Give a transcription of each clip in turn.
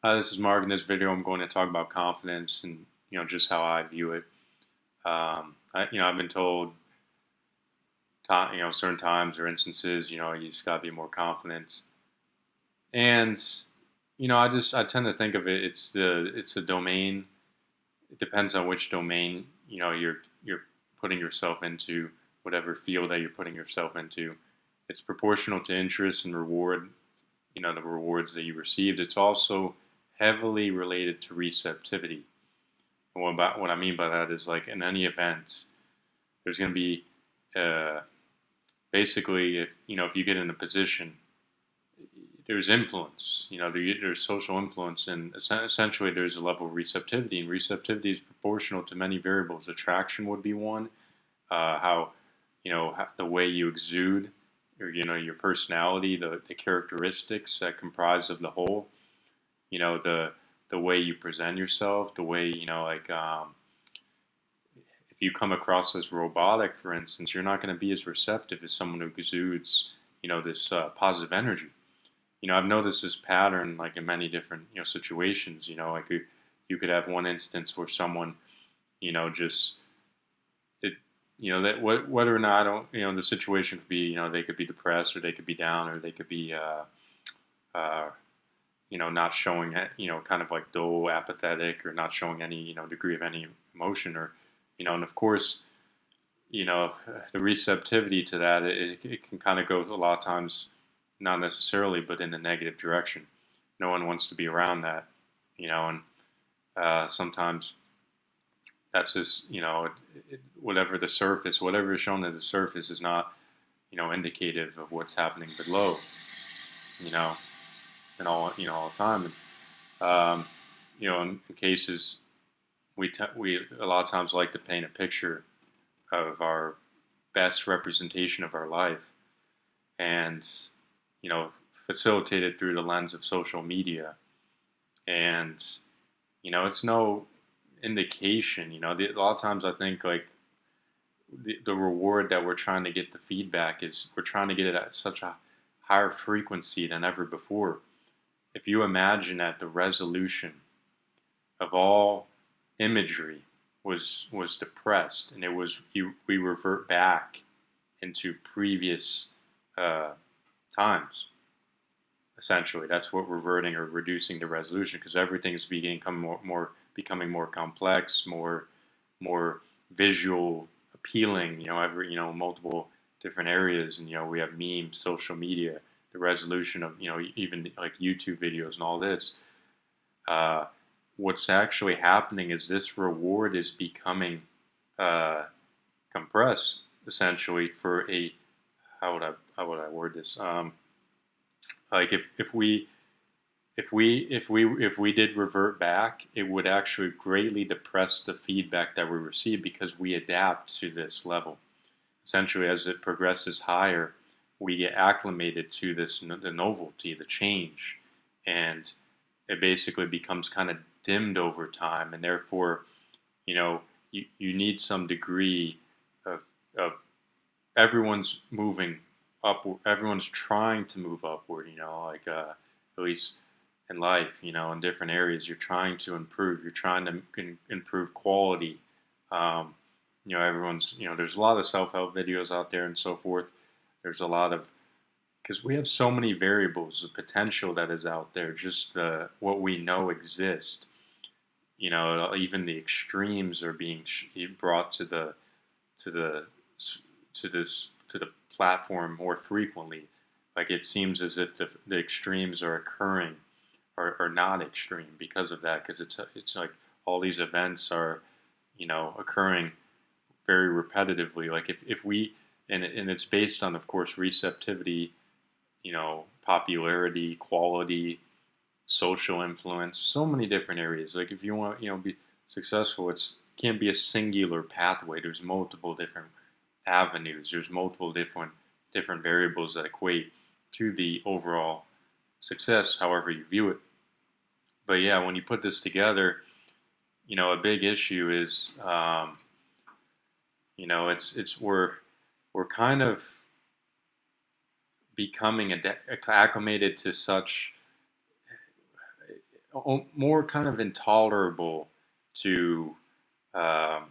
Hi, this is Mark. In this video, I'm going to talk about confidence and just how I view it. I've been told, certain times or instances, you just gotta be more confident. And I tend to think of it. It's a domain. It depends on which domain you're putting yourself into, whatever field that you're putting yourself into. It's proportional to interest and reward. The rewards that you received. It's also heavily related to receptivity. And what I mean by that is like in any event, there's going to be uh, basically if you get in a position, there's influence. There's social influence, and essentially there's a level of receptivity, and receptivity is proportional to many variables. Attraction would be one. How the way you exude, or your personality, the characteristics that comprise of the whole. The way you present yourself, the way if you come across as robotic, for instance, you're not going to be as receptive as someone who exudes, this positive energy. I've noticed this pattern like in many different, situations. You could have one instance where someone, just it, that whether or not I don't, the situation could be, they could be depressed or they could be down or they could be, uh, not showing, kind of like dull, apathetic, or not showing any, degree of any emotion, or, and of course, the receptivity to that, it can kind of go a lot of times, not necessarily, but in a negative direction. No one wants to be around that, and sometimes that's just, whatever the surface, whatever is shown as the surface is not, indicative of what's happening below, you know, and all the time. And, in cases, we a lot of times like to paint a picture of our best representation of our life, and you know facilitated through the lens of social media. And it's no indication. A lot of times I think like the reward that we're trying to get, the feedback, is we're trying to get it at such a higher frequency than ever before. If you imagine that the resolution of all imagery was depressed, and we revert back into previous uh, times. Essentially, that's what reverting or reducing the resolution, because everything is becoming more complex, more visual appealing. Multiple different areas, and we have memes, social media, the resolution of even like YouTube videos and all this. Uh, what's actually happening is this reward is becoming uh, compressed, essentially, for a how would I word this? Like if we did revert back, it would actually greatly depress the feedback that we receive, because we adapt to this level. Essentially, as it progresses higher, we get acclimated to the novelty, the change, and it basically becomes kind of dimmed over time, and therefore, you need some degree of everyone's moving upward. Everyone's trying to move upward. Like at least in life, in different areas, you're trying to improve. You're trying to improve quality. Um, everyone's. There's a lot of self-help videos out there and so forth. There's a lot of, because we have so many variables, the potential that is out there, just what we know exists. Even the extremes are being brought to the to the platform more frequently. Like it seems as if the extremes are occurring, or not extreme, because of that. Because it's like all these events are, occurring very repetitively. Like if we, and it's based on, of course, receptivity, popularity, quality, social influence, so many different areas. Like if you want, be successful, it's can't be a singular pathway. There's multiple different avenues. There's multiple different variables that equate to the overall success, however you view it. But yeah, when you put this together, a big issue is, it's we're kind of becoming acclimated to such more kind of intolerable to um,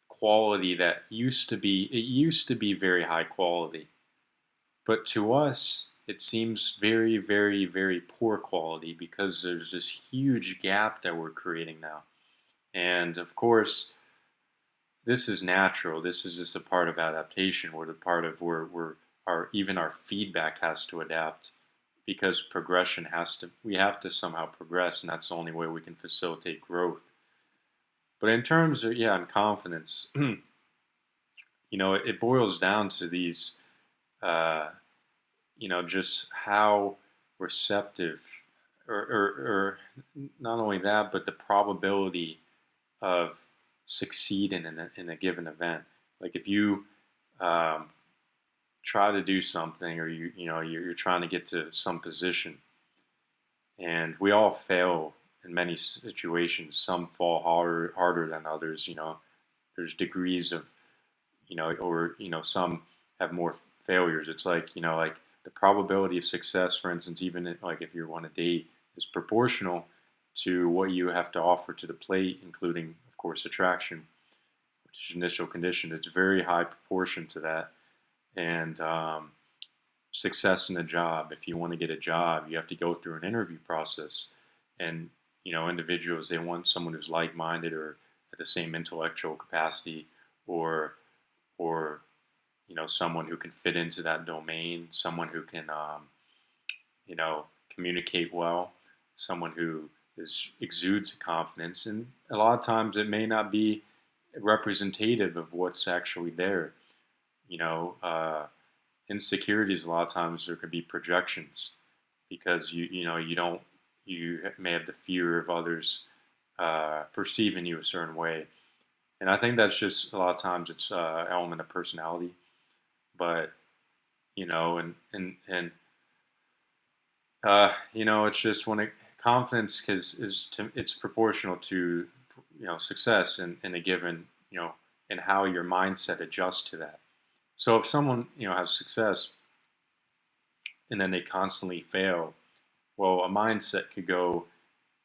quality that used to be very high quality, but to us it seems very, very, very poor quality because there's this huge gap that we're creating now. And of course, this is natural. This is just a part of adaptation. We're the part of where our even our feedback has to adapt because progression has to. We have to somehow progress, and that's the only way we can facilitate growth. But in terms of and confidence, it boils down to these, uh, just how receptive, or not only that, but the probability of succeeding in a given event. Like if you um, try to do something, or you're trying to get to some position, and we all fail in many situations. Some fall harder than others. There's degrees of or some have more failures. It's like like the probability of success, for instance, even like if you want to date, is proportional to what you have to offer to the plate, including, of course, attraction, which is initial condition. It's very high proportion to that. And success in a job. If you want to get a job, you have to go through an interview process. And individuals, they want someone who's like-minded or at the same intellectual capacity, or or someone who can fit into that domain, someone who can communicate well, someone who exudes confidence. And a lot of times it may not be representative of what's actually there. you know uh, Insecurities, a lot of times there could be projections because you don't, you may have the fear of others perceiving you a certain way. And I think that's just a lot of times it's element of personality. But it's just when confidence it's proportional to success in a given, and how your mindset adjusts to that. So if someone has success and then they constantly fail, well, a mindset could go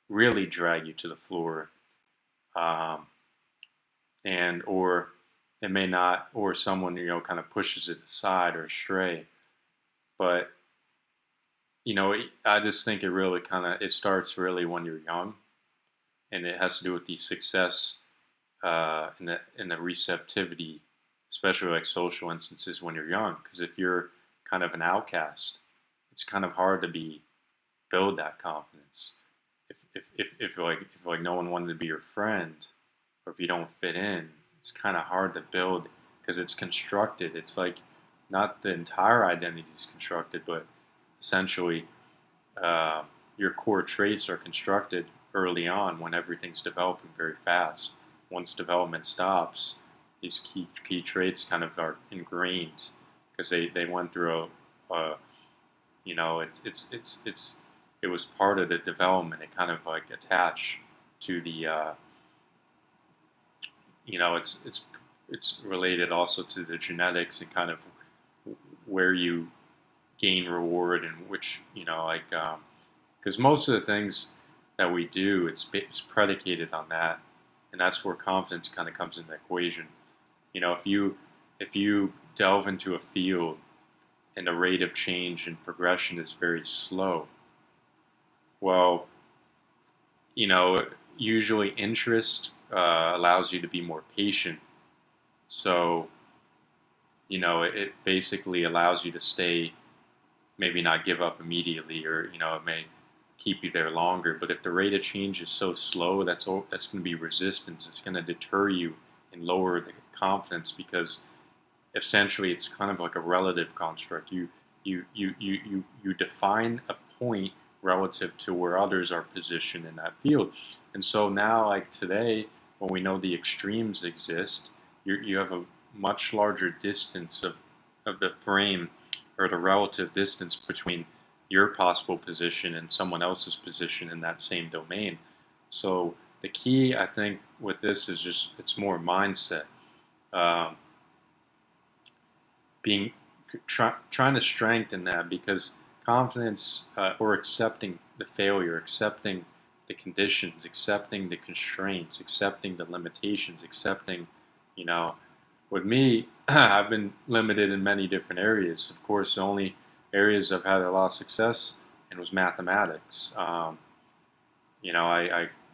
really drag you to the floor, um, and or it may not, or someone kind of pushes it aside or astray. But I just think it really kind of it starts really when you're young, and it has to do with the success and the receptivity, especially like social instances when you're young. Because if you're kind of an outcast, it's kind of hard to build that confidence. If no one wanted to be your friend, or if you don't fit in, it's kind of hard to build because it's constructed. It's like not the entire identity is constructed, but essentially uh, your core traits are constructed early on when everything's developing very fast. Once development stops, these key traits kind of are ingrained because they went through a it was part of the development. It kind of like attached to the it's related also to the genetics and kind of where you gain reward and which like because most of the things that we do, it's predicated on that, and that's where confidence kind of comes into the equation. If you delve into a field and the rate of change and progression is very slow, well, you know usually interest allows you to be more patient. So it basically allows you to stay, maybe not give up immediately, or it may keep you there longer. But if the rate of change is so slow, that's going to be resistance. It's going to deter you and lower the confidence because essentially it's kind of like a relative construct. You define a point relative to where others are positioned in that field. And so now, like today, when we know the extremes exist, you have a much larger distance of the frame, or the relative distance between your possible position and someone else's position in that same domain. So the key, I think, with this is just it's more mindset. Um, Being trying to strengthen that, because confidence or accepting the failure, accepting the conditions, accepting the constraints, accepting the limitations, accepting, you know, with me, I've been limited in many different areas. Of course, the only areas I've had a lot of success in was mathematics. I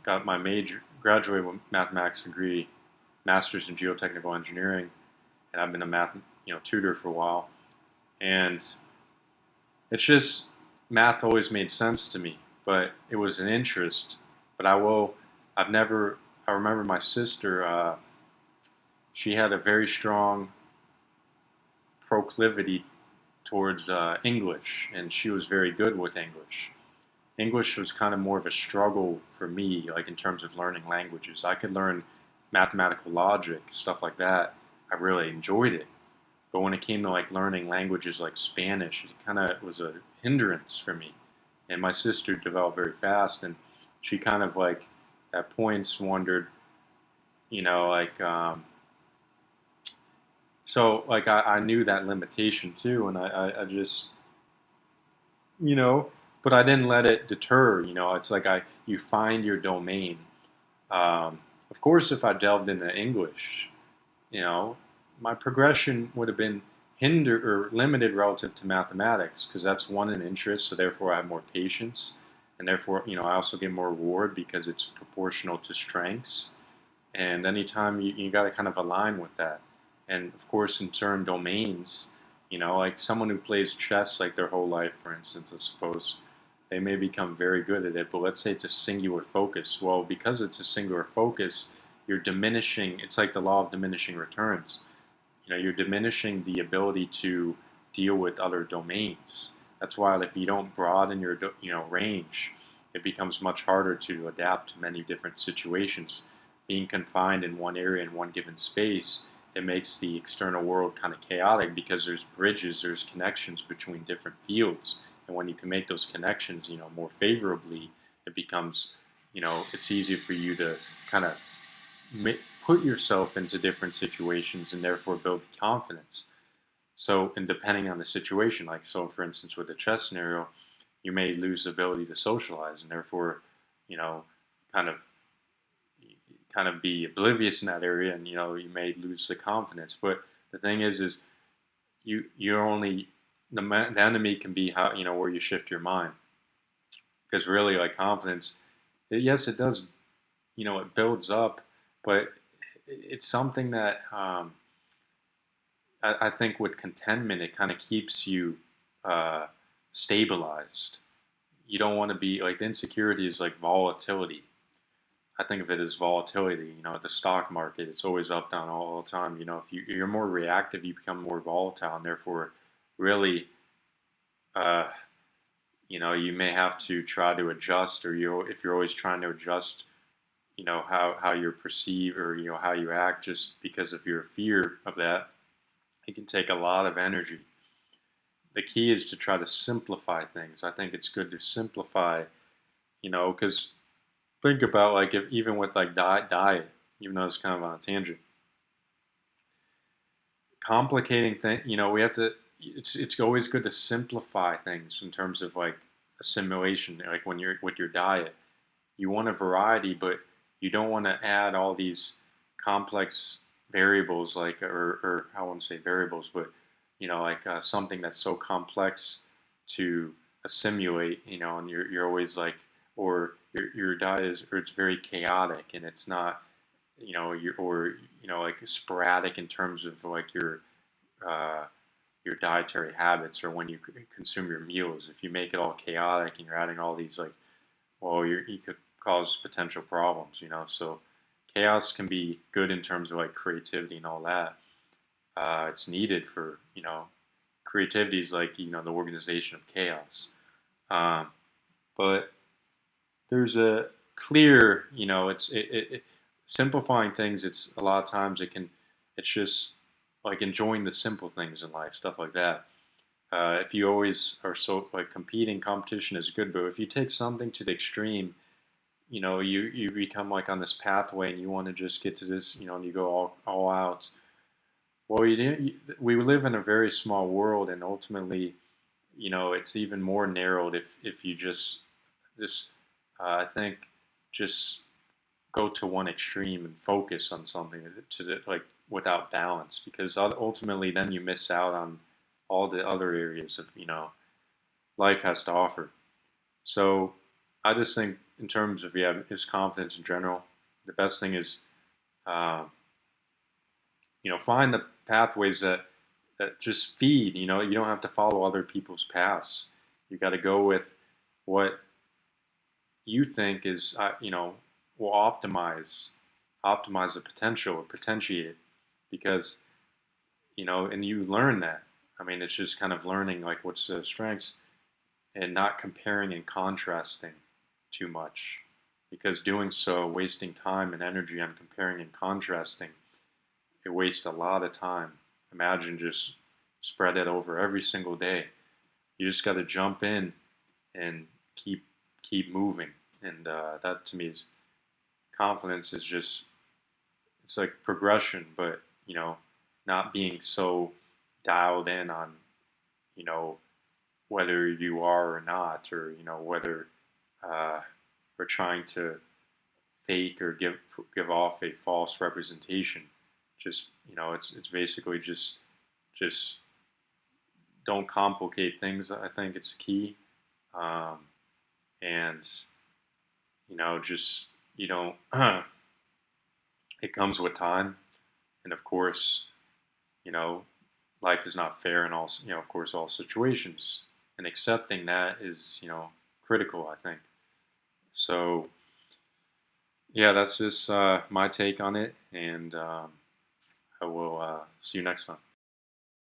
got my major, graduated with mathematics degree, master's in geotechnical engineering, and I've been a math, tutor for a while. And it's just math always made sense to me, but it was an interest. But I've never. I remember my sister. She had a very strong proclivity towards English, and she was very good with English. English was kind of more of a struggle for me, like in terms of learning languages. I could learn mathematical logic, stuff like that. I really enjoyed it. But when it came to like learning languages like Spanish, it kind of was a hindrance for me. And my sister developed very fast, and she kind of like at points wondered, you know, like so like I knew that limitation too, and I just you know, but I didn't let it deter. It's like you find your domain. Of course, if I delved into English, you know, my progression would have been hindered or limited relative to mathematics because that's one in interest. So therefore, I have more patience, and therefore, I also get more reward because it's proportional to strengths. And anytime you got to kind of align with that. And of course, in certain domains, like someone who plays chess like their whole life, for instance, I suppose they may become very good at it. But let's say it's a singular focus. Well, because it's a singular focus, you're diminishing. It's like the law of diminishing returns. You're diminishing the ability to deal with other domains. That's why if you don't broaden your range, it becomes much harder to adapt to many different situations. Being confined in one area in one given space, it makes the external world kind of chaotic because there's bridges, there's connections between different fields, and when you can make those connections, more favorably, it becomes, it's easier for you to kind of put yourself into different situations and therefore build confidence. So, and depending on the situation, like so, for instance, with the chess scenario, you may lose the ability to socialize, and therefore, you know, kind of kind of be oblivious in that area, and you may lose the confidence. But the thing is you're only the enemy can be how where you shift your mind, because really like confidence, yes, it does, it builds up, but it's something that I think with contentment, it kind of keeps you uh, stabilized. You don't want to be like the insecurity is like volatility. I think of it as volatility. The stock market, it's always up, down all the time. If you're more reactive, you become more volatile, and therefore, really, uh, you may have to try to adjust, or if you're always trying to adjust, how you're perceived or how you act, just because of your fear of that, it can take a lot of energy. The key is to try to simplify things. I think it's good to simplify, because think about like if even with like diet, even though it's kind of on a tangent, complicating thing, we have to. It's always good to simplify things in terms of like assimilation. Like when you're with your diet, you want a variety, but you don't want to add all these complex variables, like or I won't say variables, but like something that's so complex to assimilate, and you're always like, or your diet is, or it's very chaotic and it's not, like sporadic in terms of like uh, your dietary habits or when you consume your meals. If you make it all chaotic and you're adding all these like, well, you could cause potential problems, So chaos can be good in terms of like creativity and all that. It's needed for, creativity is like, the organization of chaos. Um, but there's a clear, simplifying things. It's a lot of times it's just like enjoying the simple things in life, stuff like that. If you always are so like competing, competition is good, but if you take something to the extreme, you become like on this pathway and you want to just get to this, and you go all out. Well, we live in a very small world, and ultimately, it's even more narrowed if you just Just I think just go to one extreme and focus on something like without balance, because ultimately then you miss out on all the other areas of life has to offer. So I just think in terms of just confidence in general, the best thing is uh, find the pathways that just feed. You don't have to follow other people's paths. You got to go with what you think is will optimize the potential or potentiate, because and you learn that. I mean, it's just kind of learning like what's the strengths and not comparing and contrasting too much, because doing so, wasting time and energy on comparing and contrasting, it wastes a lot of time. Imagine just spread it over every single day. You just got to jump in and keep moving. And that to me is confidence. Is just it's like progression, but not being so dialed in on you know whether you are or not, or whether uh, we're trying to fake or give off a false representation. Just it's basically just don't complicate things. I think it's key, um, and just you don't. It comes with time, and of course, you know, life is not fair in all of course all situations, and accepting that is critical. I think so. Yeah, that's just my take on it, and I will see you next time.